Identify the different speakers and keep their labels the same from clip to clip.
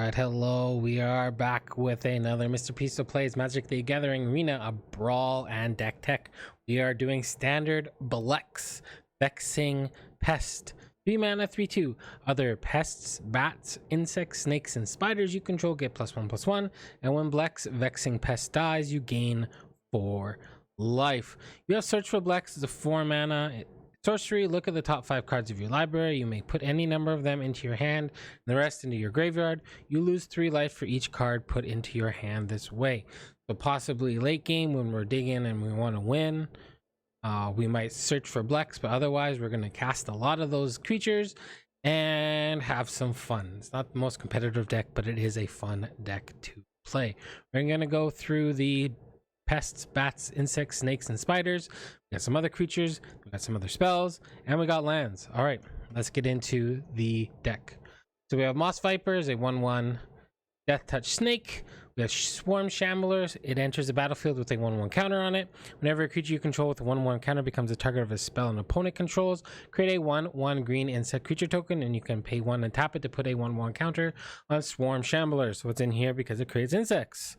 Speaker 1: Alright, hello, we are back with another Mr. Pisto Plays Magic the Gathering Arena Brawl and Deck Tech. We are doing standard BLEX VEXING PEST. 3 mana, 3/2. Other pests, bats, insects, snakes, and spiders you control get +1/+1. And when BLEX VEXING PEST dies, you gain 4 life. You have Search for BLEX as a 4 mana sorcery. Look at the top 5 cards of your library. You may put any number of them into your hand and the rest into your graveyard. You lose 3 life for each card put into your hand this way. So possibly late game when we're digging and we want to win, we might search for BLEX, but otherwise we're going to cast a lot of those creatures and have some fun. It's not the most competitive deck, but it is a fun deck to play. We're going to go through the pests, bats, insects, snakes, and spiders. We got some other creatures, we got some other spells, and we got lands. All right, let's get into the deck. So we have Moss Vipers, a 1/1 Death Touch Snake. We have Swarm Shamblers. It enters the battlefield with a 1/1 counter on it. Whenever a creature you control with a 1/1 counter becomes the target of a spell an opponent controls, create a 1/1 green insect creature token, and you can pay 1 and tap it to put a 1/1 counter on Swarm Shamblers. So it's in here because it creates insects.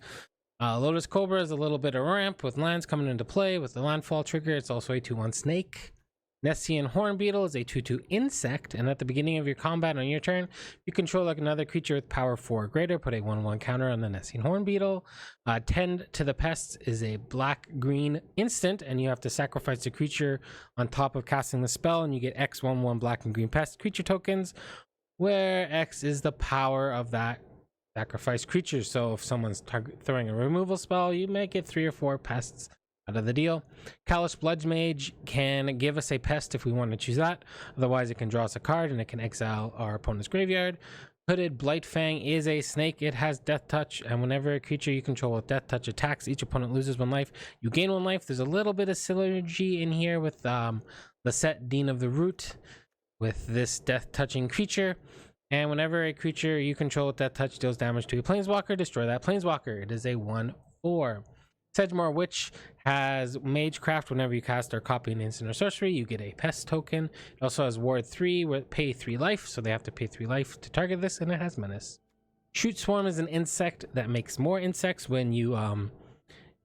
Speaker 1: Lotus Cobra is a little bit of ramp with lands coming into play. With the landfall trigger, it's also a 2/1 snake. Nessian Horn Beetle is a 2/2 insect, and at the beginning of your combat on your turn, you control like another creature with power 4 or greater, put a 1/1 counter on the Nessian Horn Beetle. Tend to the Pests is a black-green instant, and you have to sacrifice the creature on top of casting the spell, and you get X 1/1 black and green pest creature tokens, where X is the power of that sacrifice creatures. So if someone's throwing a removal spell, you may get 3 or 4 pests out of the deal. Callous Bloodmage can give us a pest if we want to choose that. Otherwise, it can draw us a card and it can exile our opponent's graveyard. Hooded Blightfang is a snake. It has Death Touch, and whenever a creature you control with Death Touch attacks, each opponent loses 1 life. You gain 1 life. There's a little bit of synergy in here with Lisette, Dean of the Root, with this Death Touching creature. And whenever a creature you control with Death Touch deals damage to a planeswalker, destroy that planeswalker. It is a 1/4. Sedgemoor Witch has Magecraft. Whenever you cast or copy an instant or sorcery, you get a pest token. It also has Ward 3, where pay 3 life, so they have to pay 3 life to target this, and it has Menace. Shoot Swarm is an insect that makes more insects when you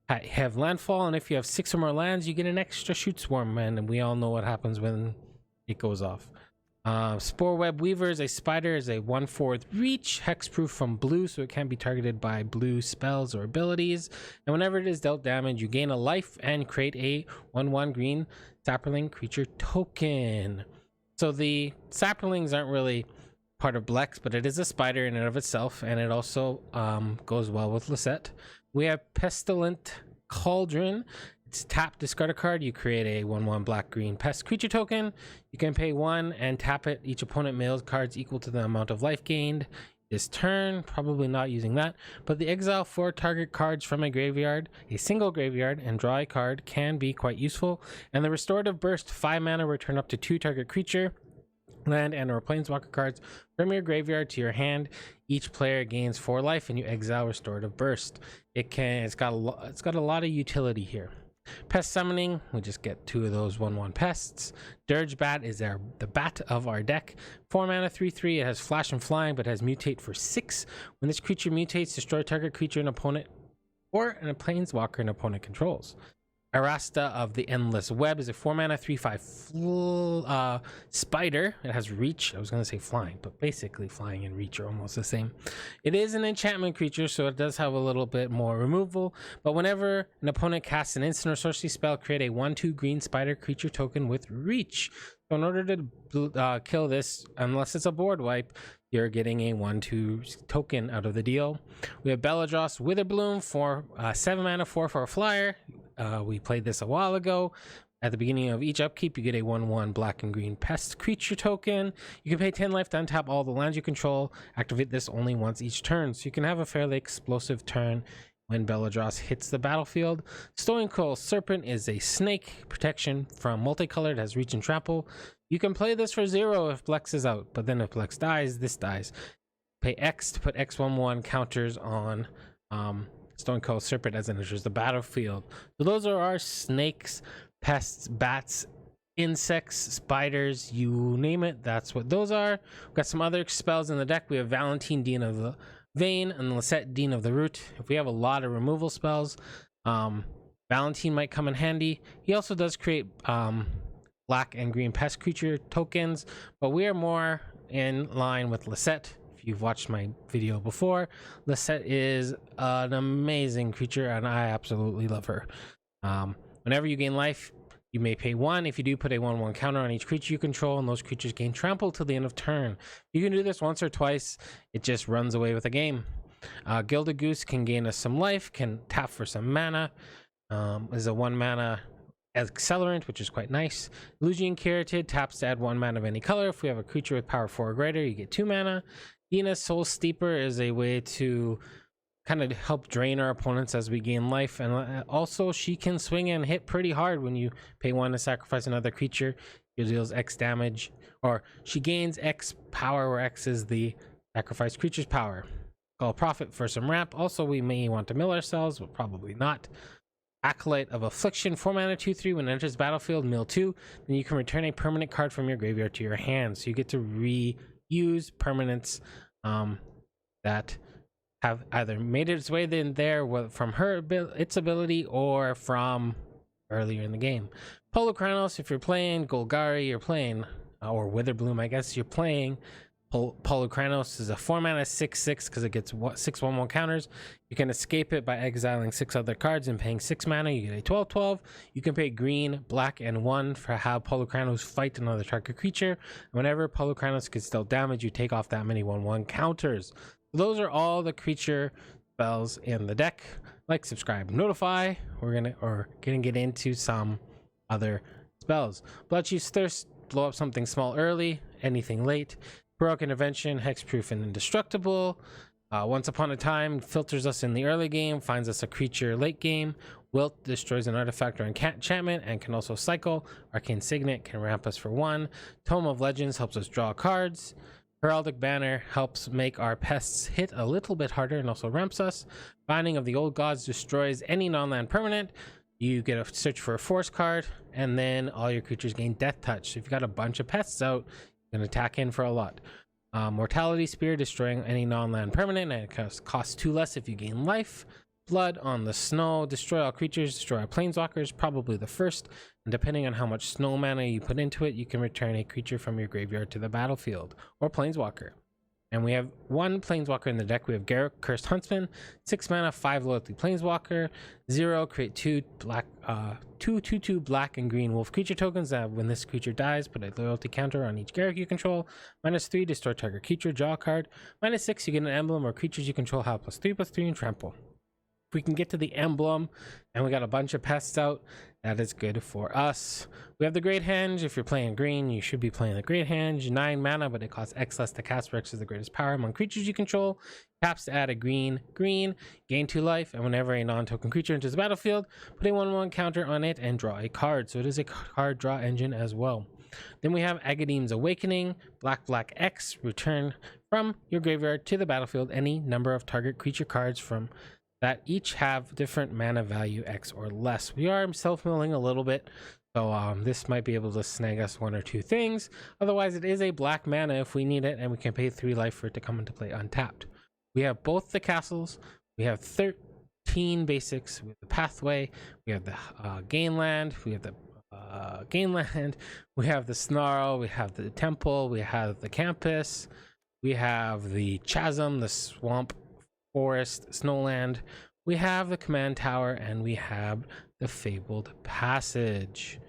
Speaker 1: have landfall, and if you have 6 or more lands, you get an extra Shoot Swarm, and we all know what happens when it goes off. Spore Web Weaver is a spider, is a 1/4 reach, hexproof from blue, so it can't be targeted by blue spells or abilities. And whenever it is dealt damage, you gain a life and create a 1/1 green sapperling creature token. So the sapperlings aren't really part of BLEX, but it is a spider in and of itself, and it also goes well with Lisette. We have Pestilent Cauldron. It's tap, discard a card, you create a 1/1 black green pest creature token. You can pay 1 and tap it. Each opponent mails cards equal to the amount of life gained this turn. Probably not using that, but the exile 4 target cards from a graveyard, a single graveyard, and draw a card can be quite useful. And the Restorative Burst, 5 mana, return up to 2 target creature, land, and or planeswalker cards from your graveyard to your hand. Each player gains 4 life, and you exile Restorative Burst. It's got a lot of utility here. Pest Summoning, we just get 2 of those 1/1 pests. Dirge Bat is the bat of our deck. 4 mana, 3/3. It has Flash and Flying, but has Mutate for 6. When this creature mutates, destroy target creature an opponent or a planeswalker an opponent controls. Arasta of the Endless Web is a 4 mana, 3/5 spider. It has reach. I was going to say flying, but basically flying and reach are almost the same. It is an enchantment creature, so it does have a little bit more removal. But whenever an opponent casts an instant or sorcery spell, create a 1/2 green spider creature token with reach. So in order to kill this, unless it's a board wipe, you're getting a 1/2 token out of the deal. We have Beladros Witherbloom for 7 mana, 4 for a flyer. We played this a while ago. At the beginning of each upkeep, you get a 1/1 black and green pest creature token. You can pay 10 life to untap all the lands you control. Activate this only once each turn, so you can have a fairly explosive turn when Beladros hits the battlefield. Stonecoil Serpent is a snake, protection from multicolored, has reach and trample. You can play this for 0 if BLEX is out, but then if BLEX dies, this dies. Pay X to put X 1/1 counters on Stonecoil Serpent as it enters the battlefield. So those are our snakes, pests, bats, insects, spiders, you name it, that's what those are. We've got some other spells in the deck. We have Valentine, Dean of the Vayne, and Lisette, Dean of the Root. If we have a lot of removal spells, Valentine might come in handy. He also does create black and green pest creature tokens, but we are more in line with Lisette. If you've watched my video before, Lisette is an amazing creature and I absolutely love her. Whenever you gain life, you may pay 1. If you do, put a 1/1 counter on each creature you control, and those creatures gain trample till the end of turn. You can do this once or twice. It just runs away with the game. Gilded Goose can gain us some life, can tap for some mana. Is a 1 mana accelerant, which is quite nice. Illusion Caryatid taps to add 1 mana of any color. If we have a creature with power 4 or greater, you get 2 mana. Dina's Soul Steeper is a way to kind of help drain our opponents as we gain life, and also she can swing and hit pretty hard. When you pay 1 to sacrifice another creature, it deals X damage, or she gains X power, where X is the sacrificed creature's power. Call Profit for some ramp. Also, we may want to mill ourselves, but probably not. Acolyte of Affliction, 4 mana 2/3. When it enters the battlefield, mill 2. Then you can return a permanent card from your graveyard to your hand. So you get to reuse permanents that have either made its way in there from its ability or from earlier in the game. Polukranos, if you're playing Golgari, you're playing, or Witherbloom, I guess you're playing. Polukranos is a 4 mana 6/6 because it gets 6 1/1 counters. You can escape it by exiling 6 other cards and paying 6 mana. You get a 12/12. You can pay green, black, and 1 for how Polukranos fight another target creature. Whenever Polukranos gets dealt damage, you take off that many 1/1 counters. Those are all the creature spells in the deck. Like, subscribe, notify. We're gonna get into some other spells. Bloodchief's Thirst, blow up something small early, anything late. Heroic Intervention, hexproof and indestructible. Once Upon a Time filters us in the early game, finds us a creature late game. Wilt destroys an artifact or enchantment and can also cycle. Arcane Signet can ramp us for 1. Tome of Legends helps us draw cards. Heraldic Banner helps make our pests hit a little bit harder and also ramps us. Binding of the Old Gods destroys any non-land permanent. You get a search for a force card, and then all your creatures gain Death Touch. So if you've got a bunch of pests out, you can attack in for a lot. Mortality Spear, destroying any non-land permanent, and it costs 2 less if you gain life. Blood on the Snow, destroy all creatures, destroy our planeswalkers, probably the first, and depending on how much snow mana you put into it, you can return a creature from your graveyard to the battlefield, or planeswalker. And we have 1 planeswalker in the deck. We have Garruk, Cursed Huntsman, 6 mana, 5 loyalty planeswalker, 0, create 2 black, 2/2/2 black and green wolf creature tokens that when this creature dies, put a loyalty counter on each Garruk you control. -3, destroy target creature, draw a card. -6, you get an emblem or creatures you control have +3/+3 and trample. If we can get to the emblem and we got a bunch of pests out, that is good for us. We have the Great Henge. If you're playing green, you should be playing the Great Henge. 9 mana, but it costs X less to cast, where X is the greatest power among creatures you control. Taps to add a green, gain 2 life, and whenever a non-token creature enters the battlefield, put a 1/1 counter on it and draw a card. So it is a card draw engine as well. Then we have Agadeem's Awakening, black X, return from your graveyard to the battlefield any number of target creature cards from that each have different mana value X or less. We are self-milling a little bit, so this might be able to snag us 1 or 2 things. Otherwise, it is a black mana if we need it, and we can pay 3 life for it to come into play untapped. We have both the castles. We have 13 basics. We have the Pathway. We have the Gainland. We have the Gainland. We have the Snarl. We have the Temple. We have the Campus. We have the Chasm, the Swamp, Forest, Snowland. We have the Command Tower, and we have the Fabled Passage.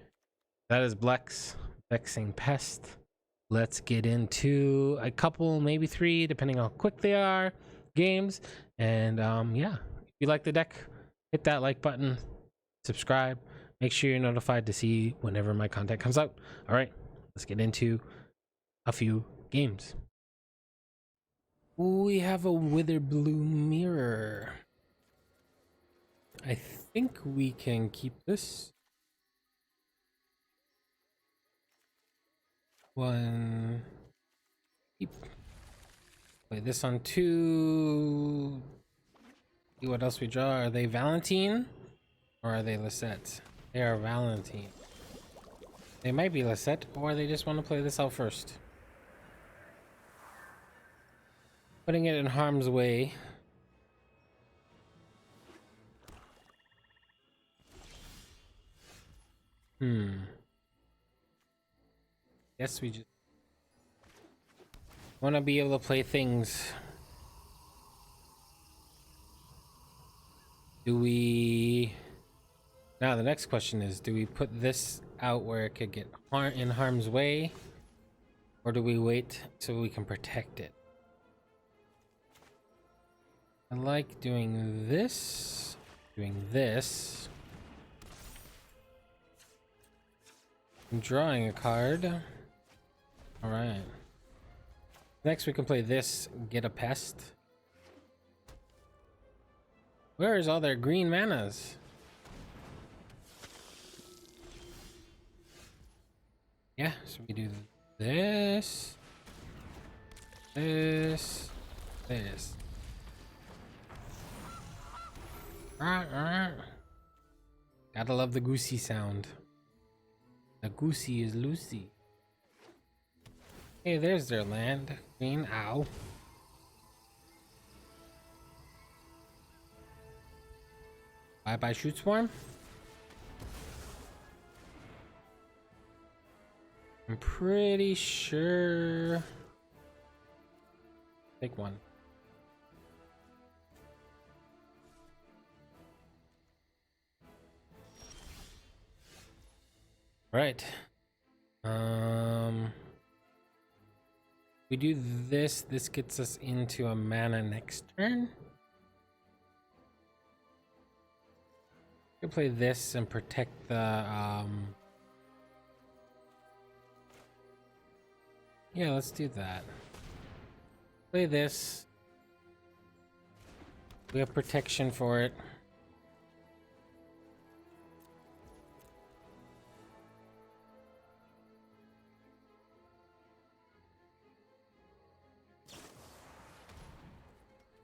Speaker 1: That is BLEX Vexing Pest. Let's get into a couple, maybe 3, depending on how quick they are, games. And yeah, if you like the deck, hit that like button, subscribe, make sure you're notified to see whenever my content comes out. All right, let's get into a few games. We have a Witherbloom Mirror. I think we can keep this. 1. Keep. Play this on 2. See what else we draw. Are they Valentine? Or are they Lisette? They are Valentine. They might be Lisette, or they just want to play this out first. Putting it in harm's way. Guess we just want to be able to play things. Do we... Now the next question is, do we put this out where it could get in harm's way? Or do we wait so we can protect it? I like doing this. I'm drawing a card. Alright. Next we can play this, get a pest. Where is all their green manas? Yeah, so we do this. This. Gotta love the goosey sound. The goosey is Lucy. Hey, there's their land. Green, ow. Bye-bye shoot swarm. I'm pretty sure. Take one. Right. We do this. This gets us into a mana next turn. We can play this and protect the yeah, let's do that. Play this. We have protection for it.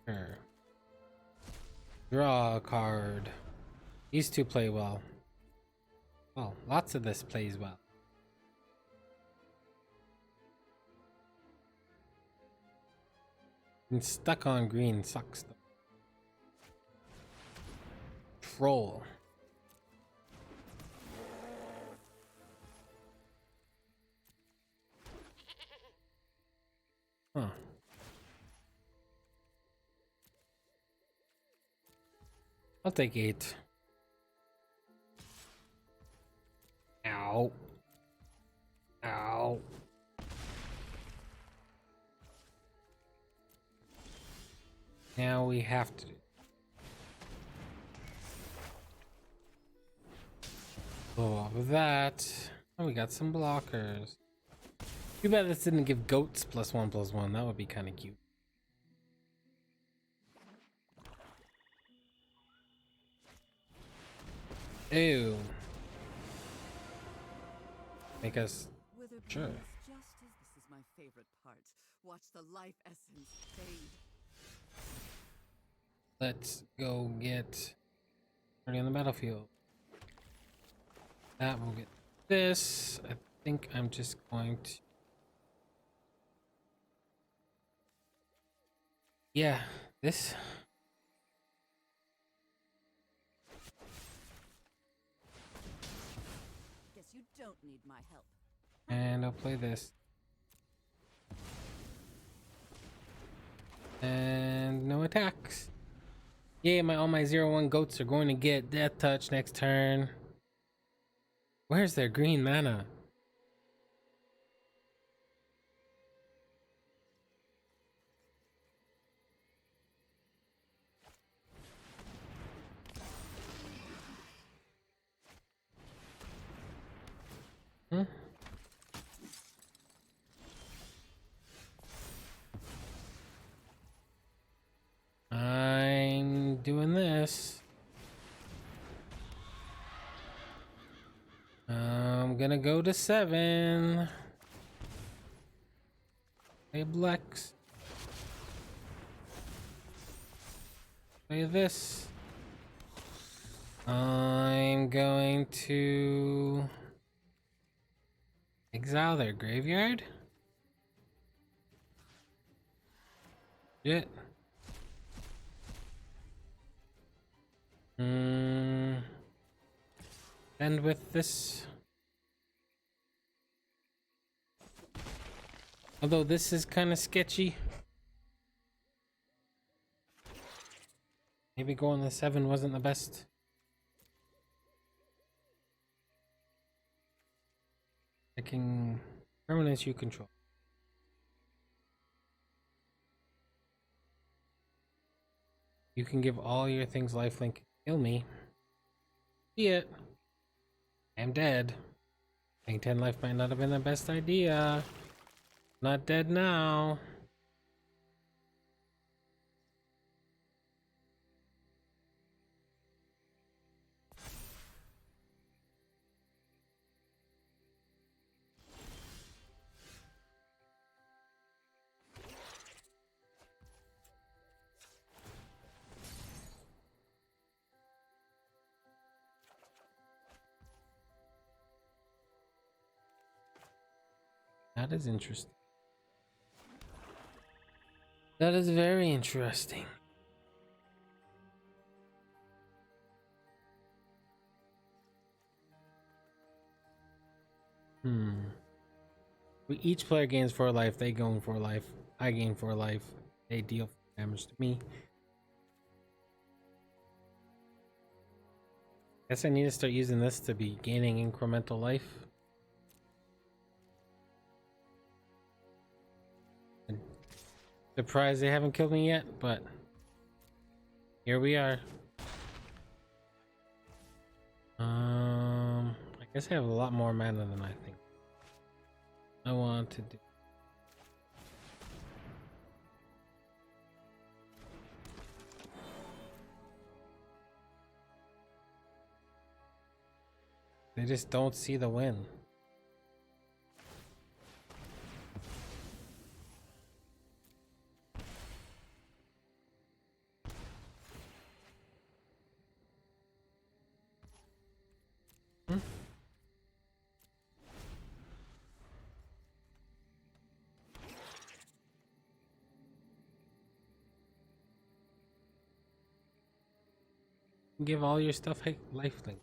Speaker 1: Sure. Draw a card. These two play well. Well, lots of this plays well. And stuck on green sucks though. Troll. Huh. I'll take 8. Ow. Ow. Now we have to go off of that. Oh, we got some blockers. Too bad this didn't give goats +1/+1. That would be kind of cute. Ew. Make us sure.
Speaker 2: This is my favorite part. Watch the life essence fade.
Speaker 1: Let's go get ready on the battlefield. That will get this. I think I'm just going to. Yeah, this.
Speaker 2: Guess you don't need my help.
Speaker 1: And I'll play this. And no attacks. Yay, all my 0/1 goats are going to get death touch next turn. Where's their green mana? I'm doing this. I'm gonna go to 7. Hey, BLEX. Play this. I'm going to exile their graveyard. Shit. And with this, although this is kind of sketchy, maybe going to 7 wasn't the best. Picking permanents you control. You can give all your things lifelink. Kill me. See it. I'm dead. Paying 10 life might not have been the best idea. Not dead now. That is interesting. That is very interesting. Each player gains 4 life. They gain 4 life. I gain 4 life. They deal damage to me. Guess I need to start using this to be gaining incremental life. I'm surprised they haven't killed me yet, but here we are. I guess I have a lot more mana than I think I want to do. They just don't see the win. Give all your stuff lifelink.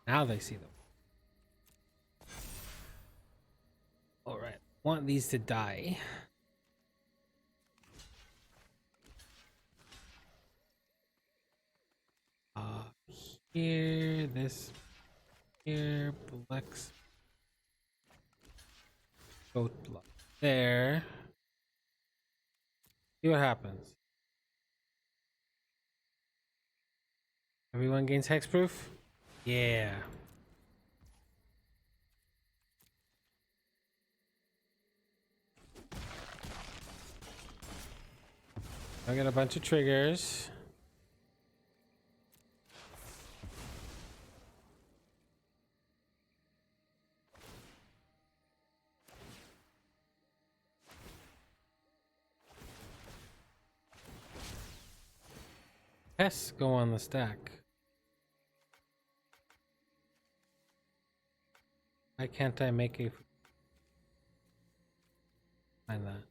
Speaker 1: Now they see them. All right, want these to die. Here, this, here, BLEX. Go there. See what happens. Everyone gains hexproof? Yeah. I got a bunch of triggers. Pests go on the stack. Why can't I make a find that?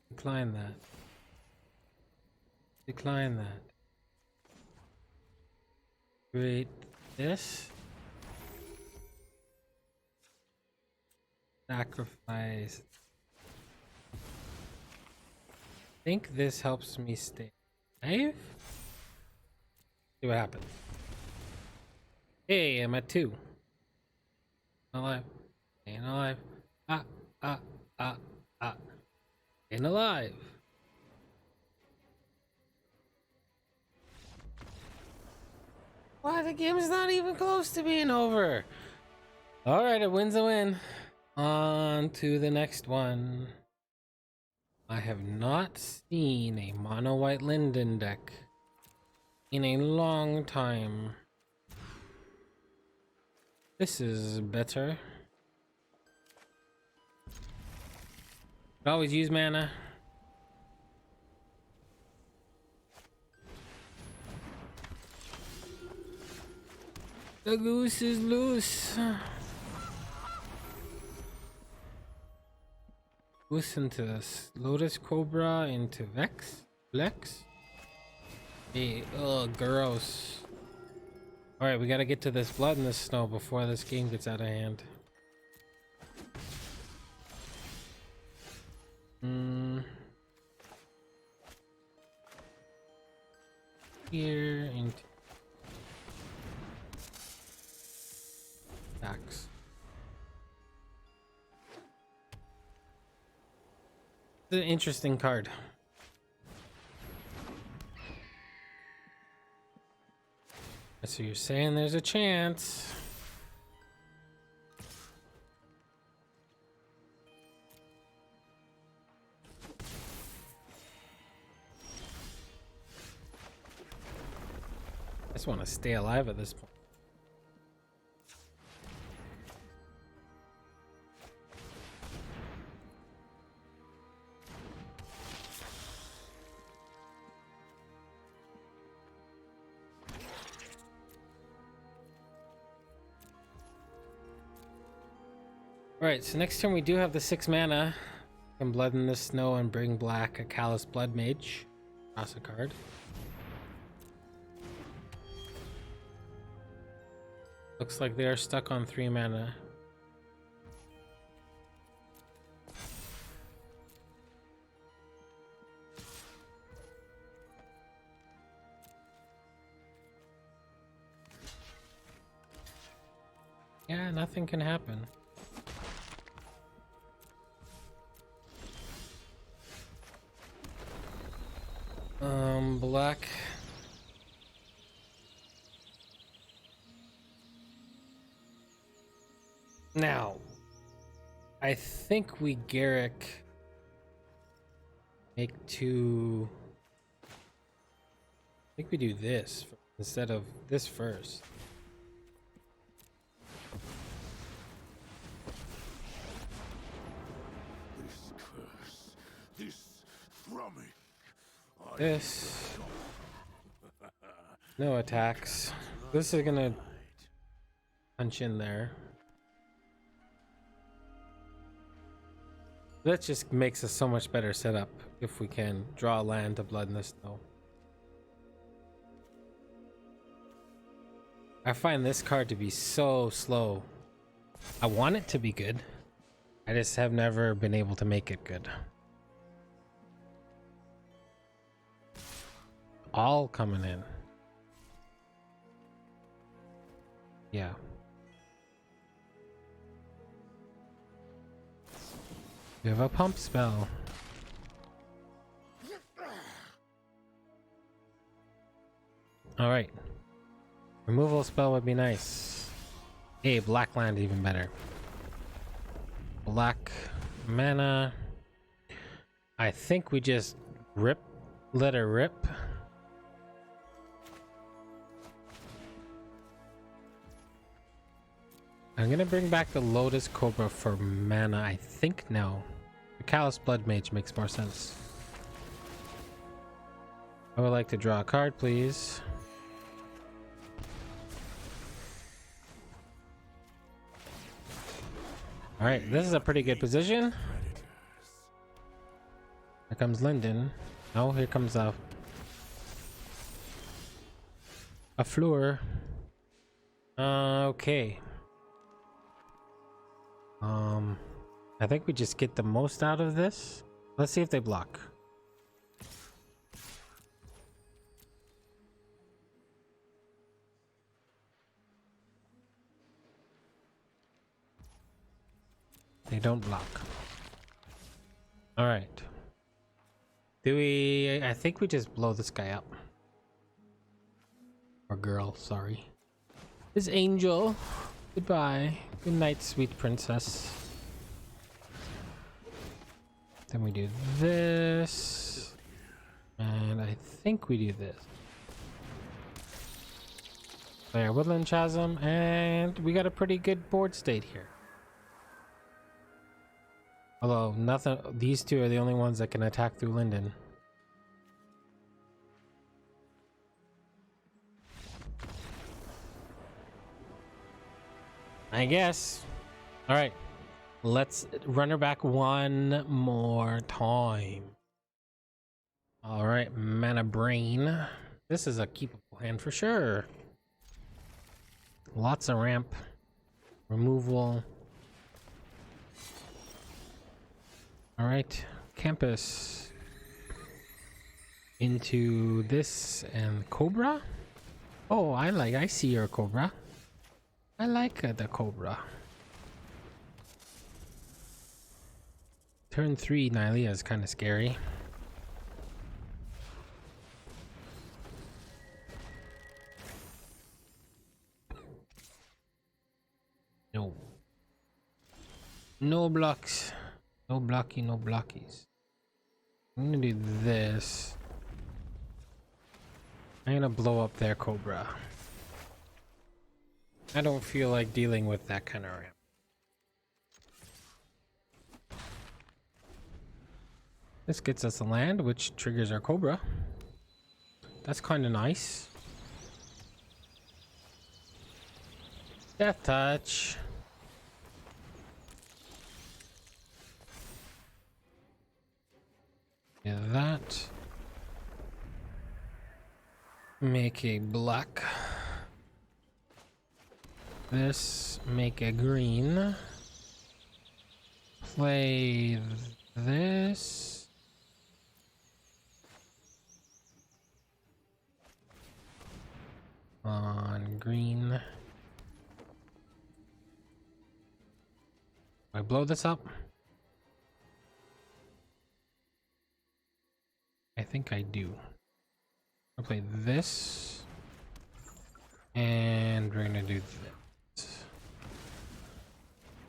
Speaker 1: Decline that. Decline that. Create this. Sacrifice. I think this helps me stay alive. See what happens. Hey, I'm at 2. Alive. Staying alive. Staying alive. Why, the game's not even close to being over. Alright, a win's a win. On to the next one. I have not seen a mono white Linden deck in a long time. This is better. Always use mana. The goose is loose. Boost into this Lotus Cobra into Vex? Blex? Hey, ugh, gross. Alright, we gotta get to this blood in the snow before this game gets out of hand. Here into Dax. It's an interesting card. So you're saying there's a chance. I just want to stay alive at this point. Alright, so next turn we do have the 6 mana. Can Blood in the Snow and bring black a Callous Blood Mage. Toss a card. Looks like they are stuck on 3 mana. Yeah, nothing can happen. Black. Now, I think we Garrick make 2. I think we do this instead of this first.
Speaker 3: This curse, this thrumming.
Speaker 1: This. No attacks. This is gonna punch in there. That just makes us so much better setup if we can draw land to Blood in the Snow. I find this card to be so slow. I want it to be good. I just have never been able to make it good. All coming in. Yeah. We have a pump spell. Alright. Removal spell would be nice. Hey, black land even better. Black mana. I think we just let her rip. I'm gonna bring back the Lotus Cobra for mana. I think no. The Callous Blood Mage makes more sense. I would like to draw a card, please. Alright, this is a pretty good position. Here comes Linden. Oh, here comes a Fleur. Okay. I think we just get the most out of this. Let's see if they block. They don't block. All right. Do we? I think we just blow this guy up. Or girl, sorry. This angel. Goodbye. Good night, sweet princess. Then we do this. And I think we do this. There, Woodland Chasm, and we got a pretty good board state here. Although nothing, these two are the only ones that can attack through Linden. I guess. All right. Let's run her back one more time. All right, mana brain. This is a keepable hand for sure. Lots of ramp, removal. All right, campus into this and Cobra. Oh, I see your Cobra. I like the Cobra. Turn 3 Nylea is kind of scary. No. No blocks. No blocky, no blockies. I'm gonna do this. I'm gonna blow up their Cobra. I don't feel like dealing with that kind of ramp. This gets us a land, which triggers our Cobra. That's kind of nice. Death touch. Yeah, that. Make a black. This, make a green. Play this. On green. I blow this up. I think I do. I'll play this. And we're gonna do this.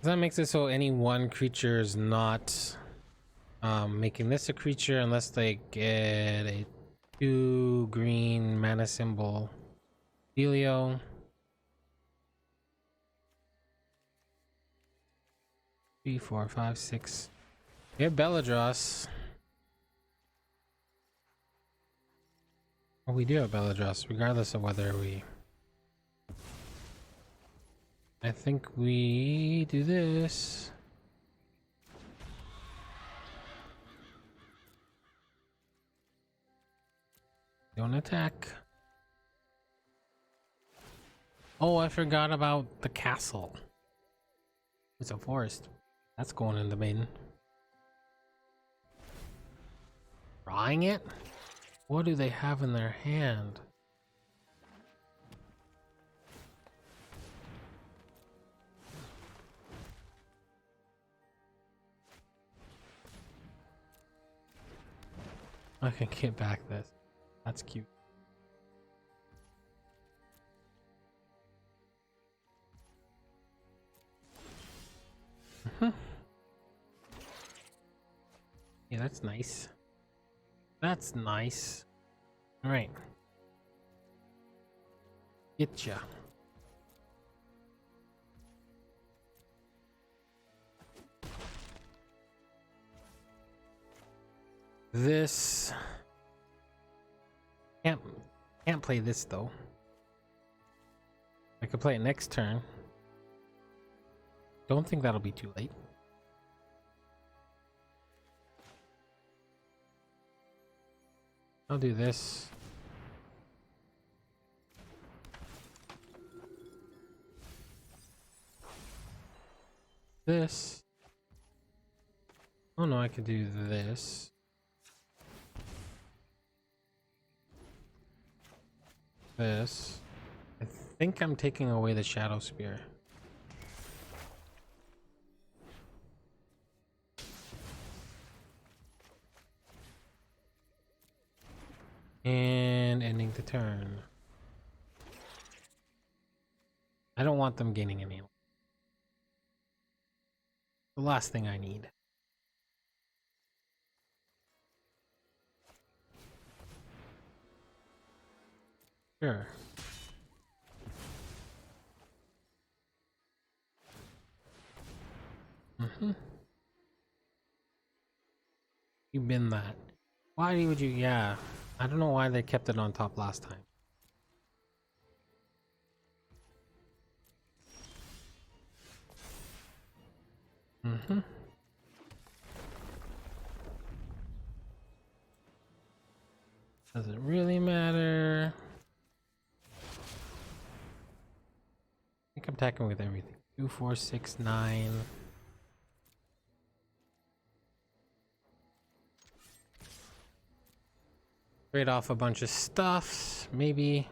Speaker 1: That makes it so any one creature is not making this a creature unless they get a 2 green mana symbol. Helio. 3, 4, 5, 6. We have Belladross. Oh, we do have Belladross, regardless of whether we... I think we do this. Don't attack. Oh, I forgot about the castle. It's a forest. That's going in the bin. Drawing it? What do they have in their hand? I can get back this. That's cute. Yeah, that's nice. That's nice. All right. Getcha. This can't play this though. I could play it next turn. Don't think that'll be too late. I'll do this. This. Oh no, I could do this. This. I think I'm taking away the Shadow Spear. And ending the turn. I don't want them gaining any. The last thing I need. Sure. You bin that. Why would you? Yeah. I don't know why they kept it on top last time. Mm-hmm. Does it really matter? I think I'm attacking with everything. 2, 4, 6, 9. Trade off a bunch of stuffs, maybe.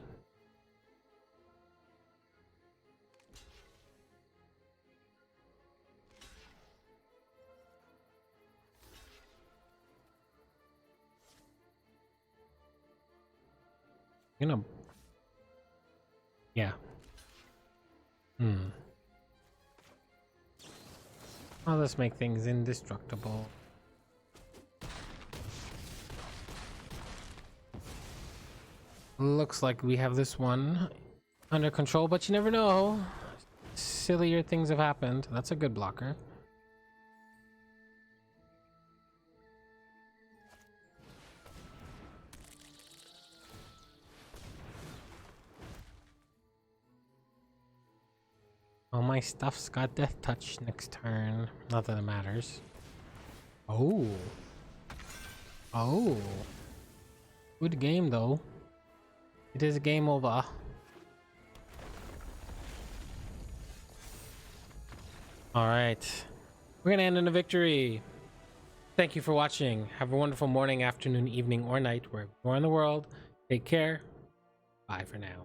Speaker 1: You know. Yeah. Well, let's make things indestructible. Looks like we have this one under control, but you never know. Sillier things have happened. That's a good blocker. Oh, my stuff's got death touch next turn. Not that it matters. Oh. Oh. Good game, though. It is a game over. Alright. We're gonna end in a victory. Thank you for watching. Have a wonderful morning, afternoon, evening, or night, wherever you are in the world. Take care. Bye for now.